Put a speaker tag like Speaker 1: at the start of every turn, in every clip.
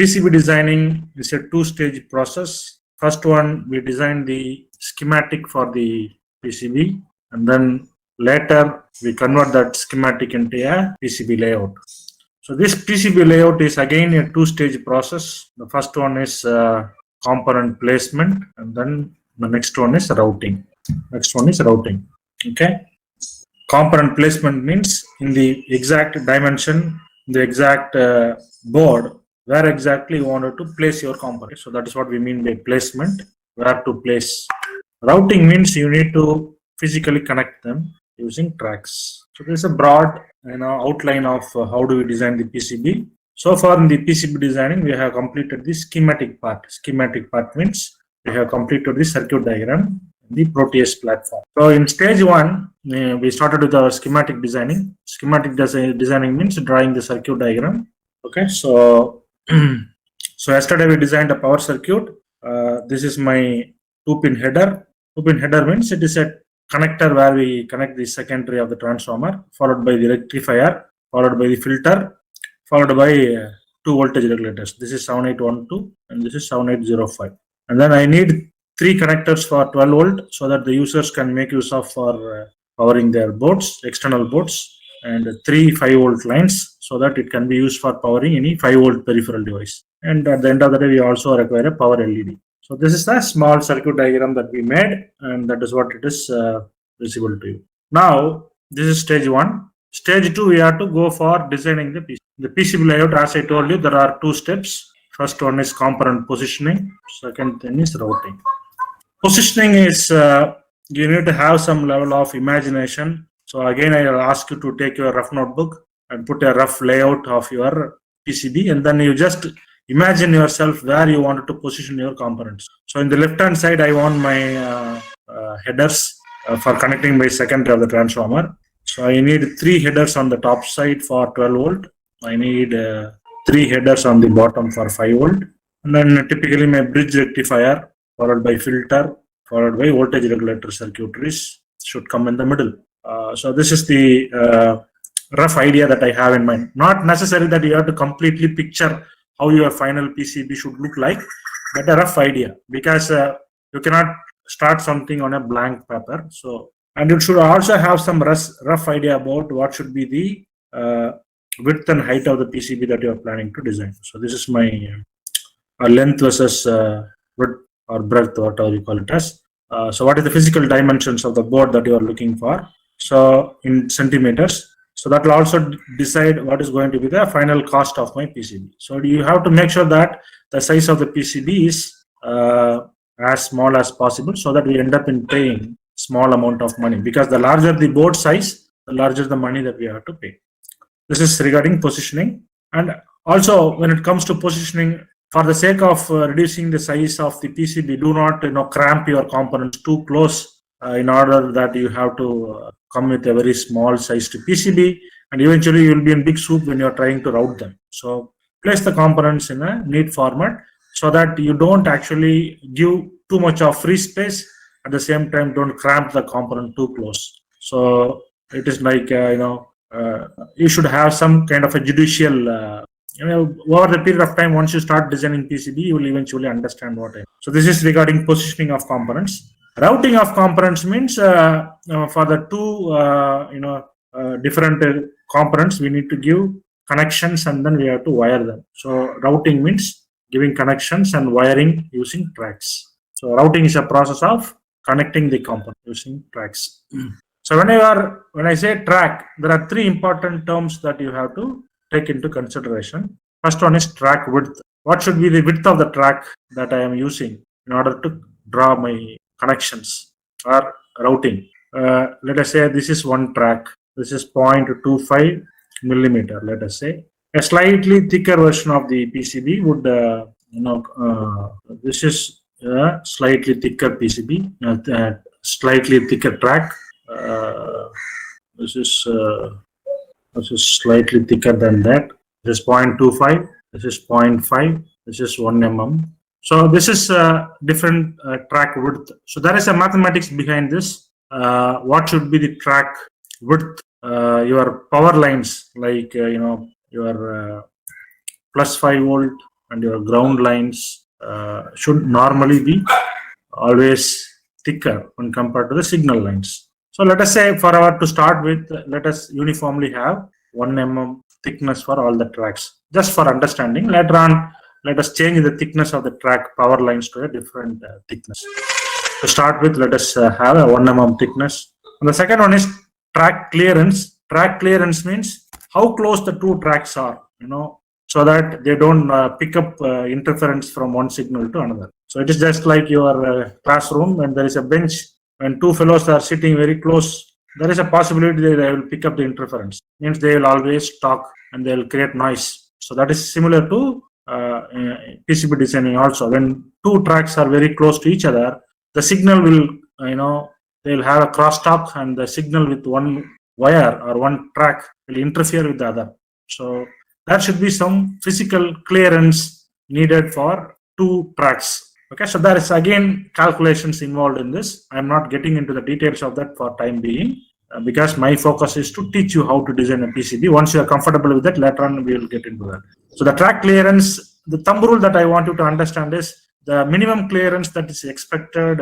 Speaker 1: PCB designing is a two-stage process. First one, we design the schematic for the PCB, and then later we convert that schematic into a PCB layout. So this PCB layout is again a two-stage process. The first one is component placement, and then the next one is routing. Okay. Component placement means in the exact dimension, the exact board, where exactly you wanted to place your component. So that is what we mean by placement, where to place. Routing means you need to physically connect them using tracks. So there is a broad outline of how do we design the PCB. So far in the PCB designing, we have completed the schematic part. Schematic part means we have completed the circuit diagram, the Proteus platform. So in stage one, we started with our schematic designing. Schematic designing means drawing the circuit diagram. Okay, so yesterday we designed a power circuit. This is my 2-pin header. 2-pin header means it is a connector where we connect the secondary of the transformer, followed by the rectifier, followed by the filter, followed by 2 voltage regulators. This is 7812 and this is 7805. And then I need 3 connectors for 12 volt so that the users can make use of for powering their boards, external boards, and 3 5-volt lines so that it can be used for powering any 5-volt peripheral device. And at the end of the day, we also require a power LED. So this is the small circuit diagram that we made, and that is what it is visible to you. Now, this is stage 1. Stage 2, we have to go for designing the PCB. The PCB layout, as I told you, there are 2 steps. First one is component positioning. Second thing is routing. Positioning is you need to have some level of imagination. So again, I will ask you to take your rough notebook and put a rough layout of your PCB, and then you just imagine yourself where you wanted to position your components. So in the left hand side, I want my headers for connecting my secondary of the transformer. So I need 3 headers on the top side for 12 volt. I need 3 headers on the bottom for 5 volt. And then typically my bridge rectifier, followed by filter, followed by voltage regulator circuitries should come in the middle. So this is the rough idea that I have in mind. Not necessary that you have to completely picture how your final PCB should look like, but a rough idea, because you cannot start something on a blank paper. So, and you should also have some rough idea about what should be the width and height of the PCB that you are planning to design. So this is my length versus width or breadth, whatever you call it as. So what is the physical dimensions of the board that you are looking for? So in centimeters. So that will also decide what is going to be the final cost of my PCB. So you have to make sure that the size of the PCB is as small as possible, so that we end up in paying small amount of money, because the larger the board size, the larger the money that we have to pay. This is regarding positioning. And also when it comes to positioning, for the sake of reducing the size of the PCB, do not cramp your components too close in order that you have to come with a very small sized PCB, and eventually you will be in big soup when you are trying to route them. So place the components in a neat format so that you don't actually give too much of free space. At the same time, don't cramp the component too close. So it is like you should have some kind of a judicial over the period of time. Once you start designing PCB, you will eventually understand what I mean. So this is regarding positioning of components. Routing of components means for the 2 different components, we need to give connections and then we have to wire them. So routing means giving connections and wiring using tracks. So routing is a process of connecting the component using tracks. So when I say track, there are 3 important terms that you have to take into consideration. First one is track width. What should be the width of the track that I am using in order to draw my connections or routing? Let us say this is one track. This is 0.25 millimeter. Let us say a slightly thicker version of the PCB would, this is a slightly thicker PCB, slightly thicker track. This is slightly thicker than that. This is 0.25. This is 0.5. This is 1 mm. So this is different track width. So there is a mathematics behind this. What should be the track width? Your power lines, like your plus 5 volt and your ground lines should normally be always thicker when compared to the signal lines. So let us say to start with, let us uniformly have 1 mm thickness for all the tracks. Just for understanding, later on, let us change the thickness of the track power lines to a different thickness. To start with, let us have a 1 mm thickness. And the second one is track clearance. Track clearance means how close the two tracks are, so that they don't pick up interference from one signal to another. So it is just like your classroom when there is a bench. When two fellows are sitting very close, there is a possibility that they will pick up the interference. Means they will always talk and they will create noise. So that is similar to PCB designing also. When two tracks are very close to each other, the signal will, they will have a crosstalk, and the signal with one wire or one track will interfere with the other. So there should be some physical clearance needed for two tracks. Okay, so there is again calculations involved in this. I'm not getting into the details of that for time being, because my focus is to teach you how to design a PCB. Once you are comfortable with that, later on we will get into that. So the track clearance, the thumb rule that I want you to understand is the minimum clearance that is expected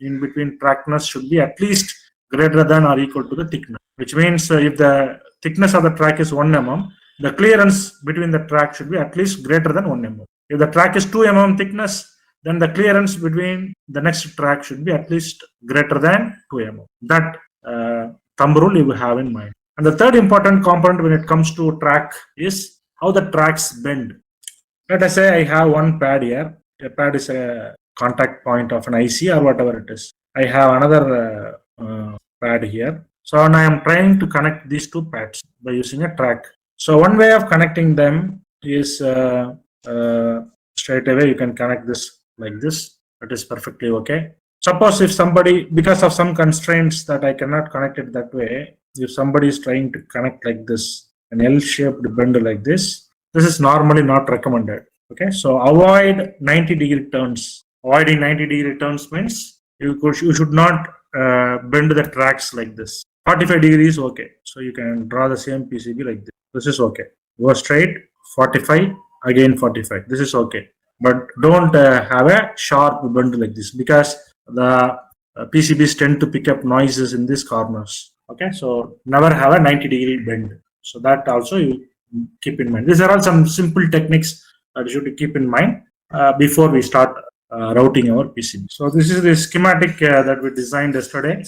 Speaker 1: in between trackness should be at least greater than or equal to the thickness, which means if the thickness of the track is 1 mm, the clearance between the track should be at least greater than 1 mm. If the track is 2 mm thickness, then the clearance between the next track should be at least greater than 2 mm. That thumb rule you will have in mind. And the third important component when it comes to track is how the tracks bend. Let us say I have one pad here. A pad is a contact point of an IC or whatever it is. I have another pad here. So now I am trying to connect these two pads by using a track. So one way of connecting them is straight away you can connect this like this. That is perfectly okay. Suppose if somebody, because of some constraints that I cannot connect it that way, if somebody is trying to connect like this, an L-shaped bend like this is normally not recommended. Okay, so avoid 90-degree turns. Avoiding 90-degree turns means you should not bend the tracks like this. 45 degrees okay. So you can draw the same PCB like this. This is okay. Go straight, 45, again 45. This is okay. But don't have a sharp bend like this, because the PCBs tend to pick up noises in these corners. Okay, so never have a 90-degree bend. So that also you keep in mind. These are all some simple techniques that you should keep in mind before we start routing our PCB. So this is the schematic that we designed yesterday,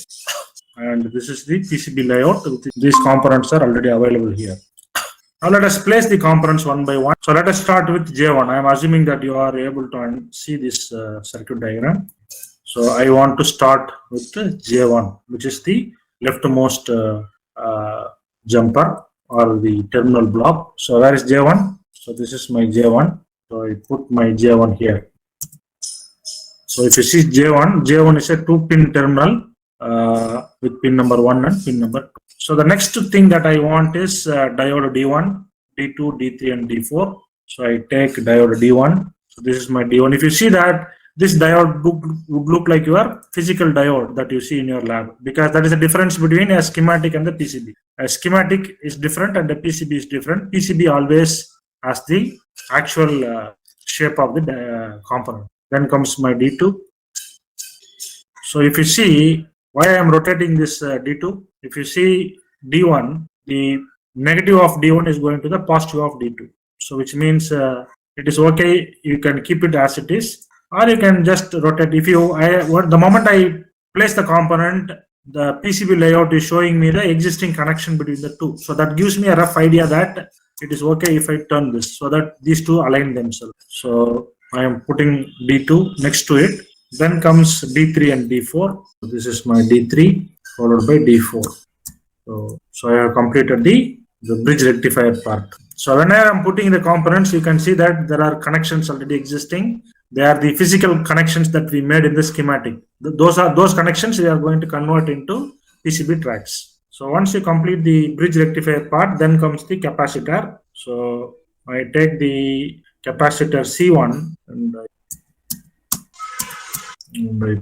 Speaker 1: and this is the PCB layout. These components are already available here. Now let us place the components one by one. So let us start with J1. I am assuming that you are able to see this circuit diagram. So I want to start with J1, which is the leftmost jumper or the terminal block. So where is J1? So this is my J1. So I put my J1 here. So if you see J1 is a 2-pin terminal with pin number 1 and pin number 2. So the next thing that I want is diode D1, D2, D3 and D4. So I take diode D1. So this is my D1. If you see that, this diode would look like your physical diode that you see in your lab, because that is the difference between a schematic and the PCB. A schematic is different and the PCB is different. PCB always has the actual shape of the component. Then comes my D2. So if you see why I am rotating this D2, if you see D1, the negative of D1 is going to the positive of D2. So which means it is okay, you can keep it as it is, or you can just rotate. The moment I place the component, the PCB layout is showing me the existing connection between the two. So that gives me a rough idea that it is okay if I turn this, so that these two align themselves. So I am putting D2 next to it. Then comes D3 and D4. This is my D3 followed by D4. So I have completed the bridge rectifier part. So when I am putting the components, you can see that there are connections already existing. They are the physical connections that we made in the schematic. Those connections we are going to convert into PCB tracks. So once you complete the bridge rectifier part, then comes the capacitor. So I take the capacitor C1 and I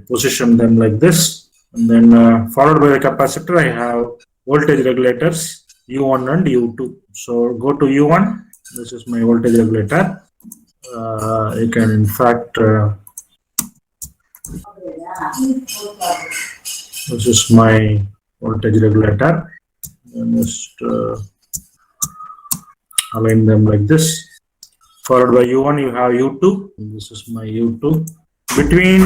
Speaker 1: position them like this, and then followed by the capacitor I have voltage regulators U1 and U2. So go to U1. This is my voltage regulator. You can in fact this is my voltage regulator, and just align them like this. Followed by U1, you have U2. This is my U2. Between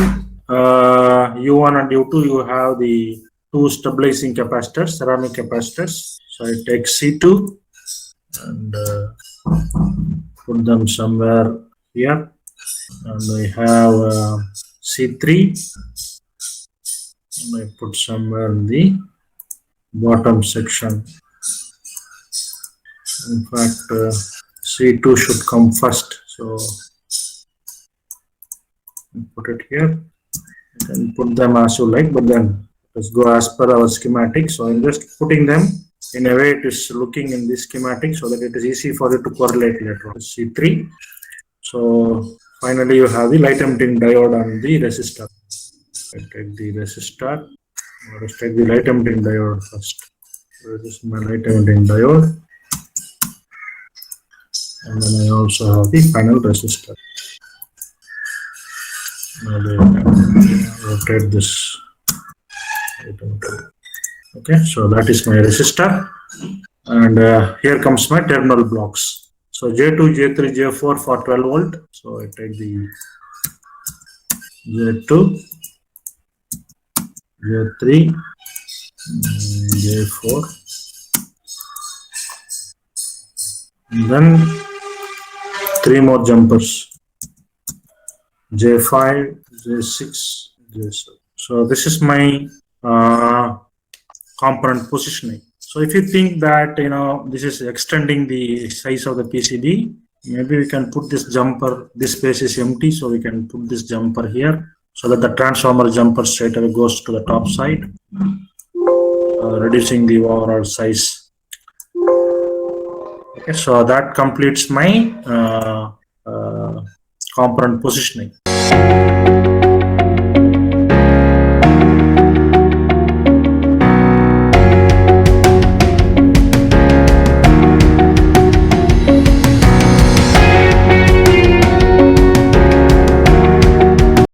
Speaker 1: U1 and U2, you have the two stabilizing capacitors, ceramic capacitors. So I take C2 and put them somewhere here. And I have C3. And I put somewhere in the bottom section. In fact, C2 should come first. So put it here. You can put them as you like, but then let's go as per our schematic. So I'm just putting them in a way it is looking in this schematic so that it is easy for you to correlate later on. C3. So finally you have the light emitting diode on the resistor. I take the resistor. Let's take the light emitting diode first. So this is my light emitting diode. And then I also have the final resistor. Now rotate this. Okay, so that is my resistor. And here comes my terminal blocks. So J2, J3, J4 for 12 volt. So I take the J2, J3, J4. And then 3 more jumpers. J5, J6, J7. So this is my component positioning. So if you think that this is extending the size of the PCB, maybe we can put this jumper. This space is empty, so we can put this jumper here so that the transformer jumper straight away goes to the top side, reducing the overall size. Okay, so that completes my component positioning.